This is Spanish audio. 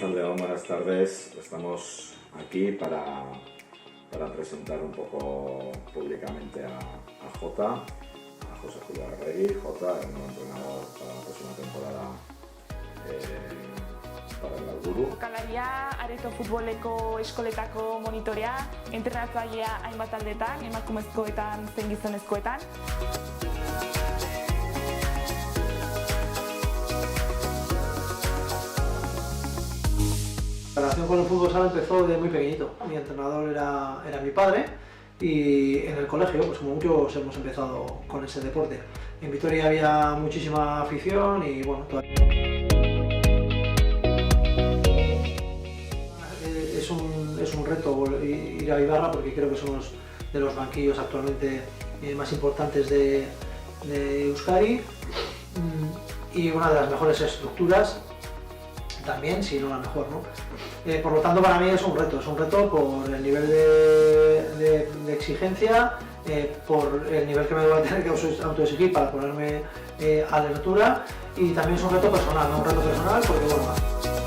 Arratsaldeon, buenas tardes. Estamos aquí para presentar un poco públicamente a Jota, a José Julio Arregui. Jota, el nuevo entrenador para la próxima temporada para el Alburu. Jokalaria, areto futboleko eskoletako monitorea, entrenatzailea hainbat taldetan, emakumezkoetan, zein gizonezkoetan. La relación con el fútbol sala empezó de muy pequeñito. Mi entrenador era mi padre y en el colegio, pues como muchos hemos empezado con ese deporte. En Vitoria había muchísima afición y bueno, es un reto ir a Ibarra porque creo que somos de los banquillos actualmente más importantes de Euskadi y una de las mejores estructuras también, si no la mejor, ¿no? Por lo tanto, para mí es un reto por el nivel de exigencia, por el nivel que me voy a tener que autoexigir para ponerme a la altura, y también es un reto personal, ¿no? Un reto personal porque, bueno,